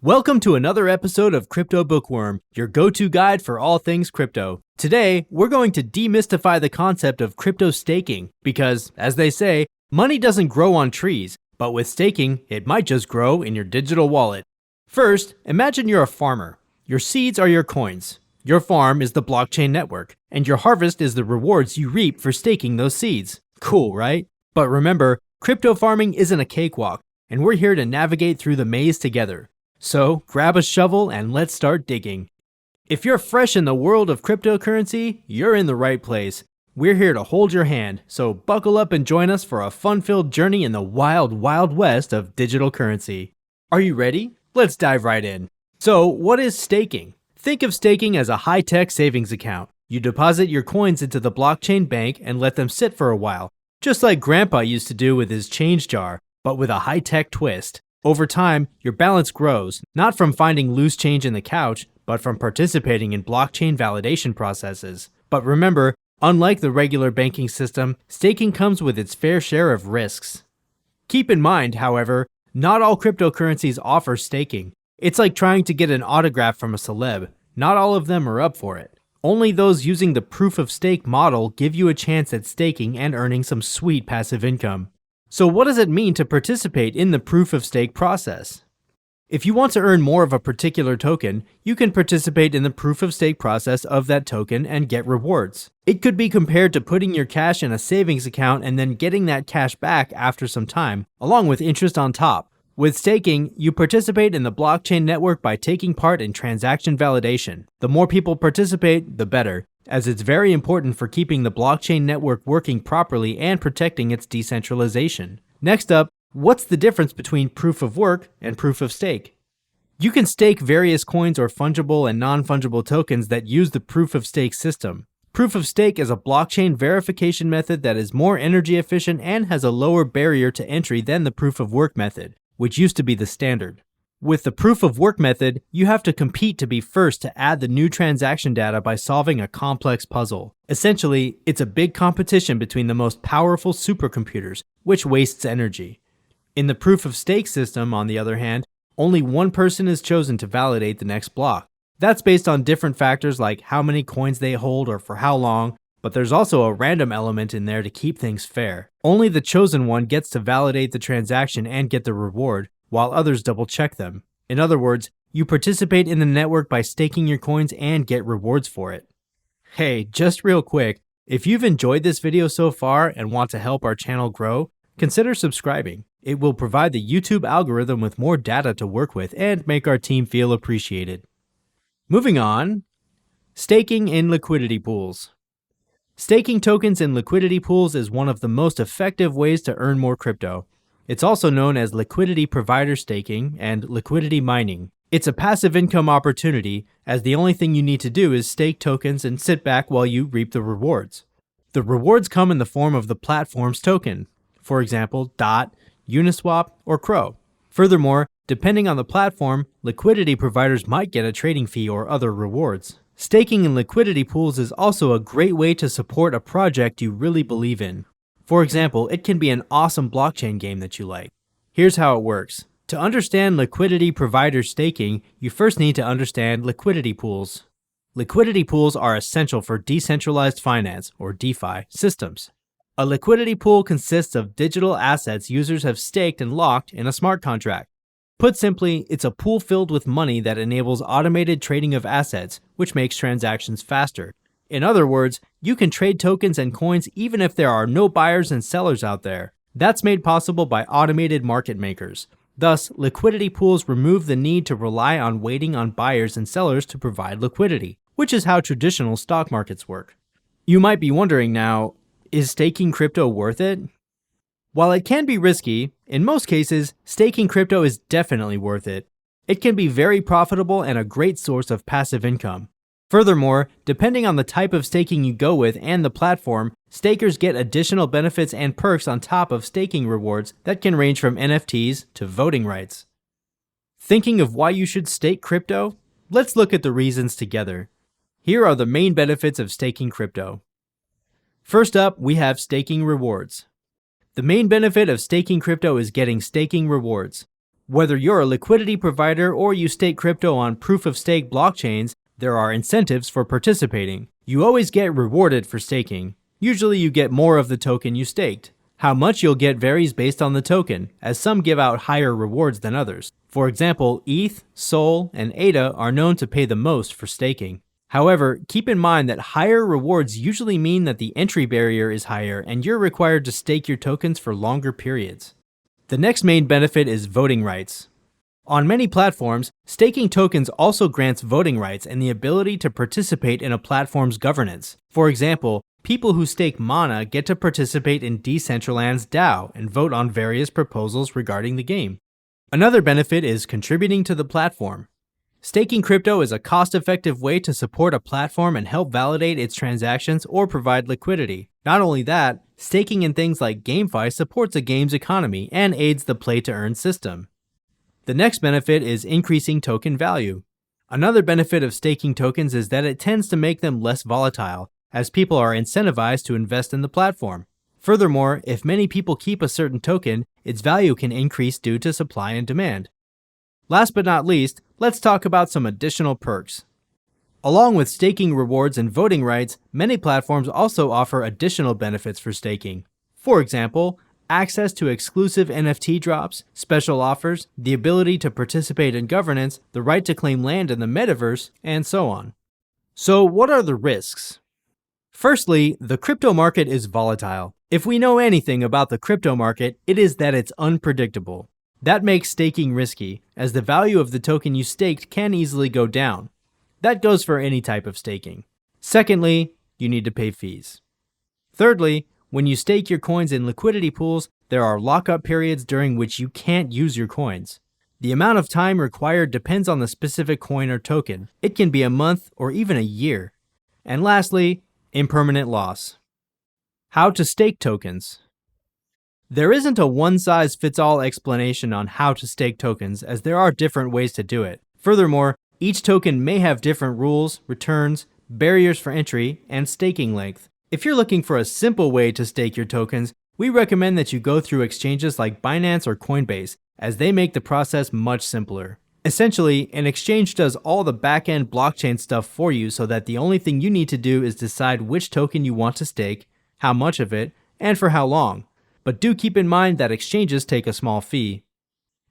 Welcome to another episode of Crypto Bookworm, your go-to guide for all things crypto. Today, we're going to demystify the concept of crypto staking because, as they say, money doesn't grow on trees, but with staking, it might just grow in your digital wallet. First, imagine you're a farmer. Your seeds are your coins. Your farm is the blockchain network, and your harvest is the rewards you reap for staking those seeds. Cool, right? But remember, crypto farming isn't a cakewalk, and we're here to navigate through the maze together. So grab a shovel and let's start digging. If you're fresh in the world of cryptocurrency, you're in the right place. We're here to hold your hand, so buckle up and join us for a fun-filled journey in the wild, wild west of digital currency. Are you ready? Let's dive right in. So, what is staking? Think of staking as a high-tech savings account. You deposit your coins into the blockchain bank and let them sit for a while, just like Grandpa used to do with his change jar, but with a high-tech twist. Over time, your balance grows, not from finding loose change in the couch, but from participating in blockchain validation processes. But remember, unlike the regular banking system, staking comes with its fair share of risks. Keep in mind, however, not all cryptocurrencies offer staking. It's like trying to get an autograph from a celeb. Not all of them are up for it. Only those using the proof of stake model give you a chance at staking and earning some sweet passive income. So what does it mean to participate in the proof of stake process? If you want to earn more of a particular token, you can participate in the proof of stake process of that token and get rewards. It could be compared to putting your cash in a savings account and then getting that cash back after some time, along with interest on top. With staking, you participate in the blockchain network by taking part in transaction validation. The more people participate, the better, as it's very important for keeping the blockchain network working properly and protecting its decentralization. Next up, what's the difference between proof of work and proof of stake? You can stake various coins or fungible and non-fungible tokens that use the proof of stake system. Proof of stake is a blockchain verification method that is more energy efficient and has a lower barrier to entry than the proof of work method, which used to be the standard. With the proof of work method, you have to compete to be first to add the new transaction data by solving a complex puzzle. Essentially, it's a big competition between the most powerful supercomputers, which wastes energy. In the proof of stake system, on the other hand, only one person is chosen to validate the next block. That's based on different factors like how many coins they hold or for how long, but there's also a random element in there to keep things fair. Only the chosen one gets to validate the transaction and get the reward, while others double check them. In other words, you participate in the network by staking your coins and get rewards for it. Hey, just real quick, if you've enjoyed this video so far and want to help our channel grow, consider subscribing. It will provide the YouTube algorithm with more data to work with and make our team feel appreciated. Moving on, staking in liquidity pools. Staking tokens in liquidity pools is one of the most effective ways to earn more crypto. It's also known as liquidity provider staking and liquidity mining. It's a passive income opportunity, as the only thing you need to do is stake tokens and sit back while you reap the rewards. The rewards come in the form of the platform's token, for example, DOT, Uniswap, or Crow. Furthermore, depending on the platform, liquidity providers might get a trading fee or other rewards. Staking in liquidity pools is also a great way to support a project you really believe in. For example, it can be an awesome blockchain game that you like. Here's how it works. To understand liquidity provider staking, you first need to understand liquidity pools. Liquidity pools are essential for decentralized finance, or DeFi, systems. A liquidity pool consists of digital assets users have staked and locked in a smart contract. Put simply, it's a pool filled with money that enables automated trading of assets, which makes transactions faster. In other words, you can trade tokens and coins even if there are no buyers and sellers out there. That's made possible by automated market makers. Thus, liquidity pools remove the need to rely on waiting on buyers and sellers to provide liquidity, which is how traditional stock markets work. You might be wondering now, is staking crypto worth it? While it can be risky, in most cases, staking crypto is definitely worth it. It can be very profitable and a great source of passive income. Furthermore, depending on the type of staking you go with and the platform, stakers get additional benefits and perks on top of staking rewards that can range from NFTs to voting rights. Thinking of why you should stake crypto? Let's look at the reasons together. Here are the main benefits of staking crypto. First up, we have staking rewards. The main benefit of staking crypto is getting staking rewards. Whether you're a liquidity provider or you stake crypto on proof-of-stake blockchains, there are incentives for participating. You always get rewarded for staking. Usually you get more of the token you staked. How much you'll get varies based on the token, as some give out higher rewards than others. For example, ETH, SOL, and ADA are known to pay the most for staking. However, keep in mind that higher rewards usually mean that the entry barrier is higher and you're required to stake your tokens for longer periods. The next main benefit is voting rights. On many platforms, staking tokens also grants voting rights and the ability to participate in a platform's governance. For example, people who stake mana get to participate in Decentraland's DAO and vote on various proposals regarding the game. Another benefit is contributing to the platform. Staking crypto is a cost-effective way to support a platform and help validate its transactions or provide liquidity. Not only that, staking in things like GameFi supports a game's economy and aids the play-to-earn system. The next benefit is increasing token value. Another benefit of staking tokens is that it tends to make them less volatile, as people are incentivized to invest in the platform. Furthermore, if many people keep a certain token, its value can increase due to supply and demand. Last but not least, let's talk about some additional perks. Along with staking rewards and voting rights, many platforms also offer additional benefits for staking. For example, access to exclusive NFT drops, special offers, the ability to participate in governance, the right to claim land in the metaverse, and so on. So what are the risks? Firstly, the crypto market is volatile. If we know anything about the crypto market, it is that it's unpredictable. That makes staking risky, as the value of the token you staked can easily go down. That goes for any type of staking. Secondly, you need to pay fees. Thirdly, when you stake your coins in liquidity pools, there are lockup periods during which you can't use your coins. The amount of time required depends on the specific coin or token. It can be a month or even a year. And lastly, impermanent loss. How to stake tokens. There isn't a one-size-fits-all explanation on how to stake tokens, as there are different ways to do it. Furthermore, each token may have different rules, returns, barriers for entry, and staking length. If you're looking for a simple way to stake your tokens, we recommend that you go through exchanges like Binance or Coinbase, as they make the process much simpler. Essentially, an exchange does all the back-end blockchain stuff for you so that the only thing you need to do is decide which token you want to stake, how much of it, and for how long. But do keep in mind that exchanges take a small fee.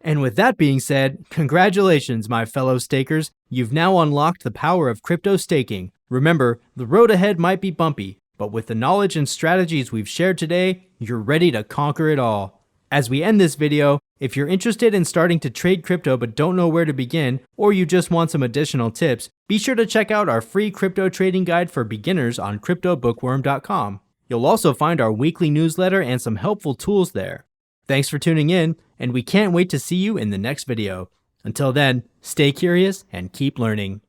And with that being said, congratulations, my fellow stakers. You've now unlocked the power of crypto staking. Remember, the road ahead might be bumpy, but with the knowledge and strategies we've shared today, you're ready to conquer it all. As we end this video, if you're interested in starting to trade crypto but don't know where to begin, or you just want some additional tips, be sure to check out our free crypto trading guide for beginners on CryptoBookworm.com. You'll also find our weekly newsletter and some helpful tools there. Thanks for tuning in, and we can't wait to see you in the next video. Until then, stay curious and keep learning.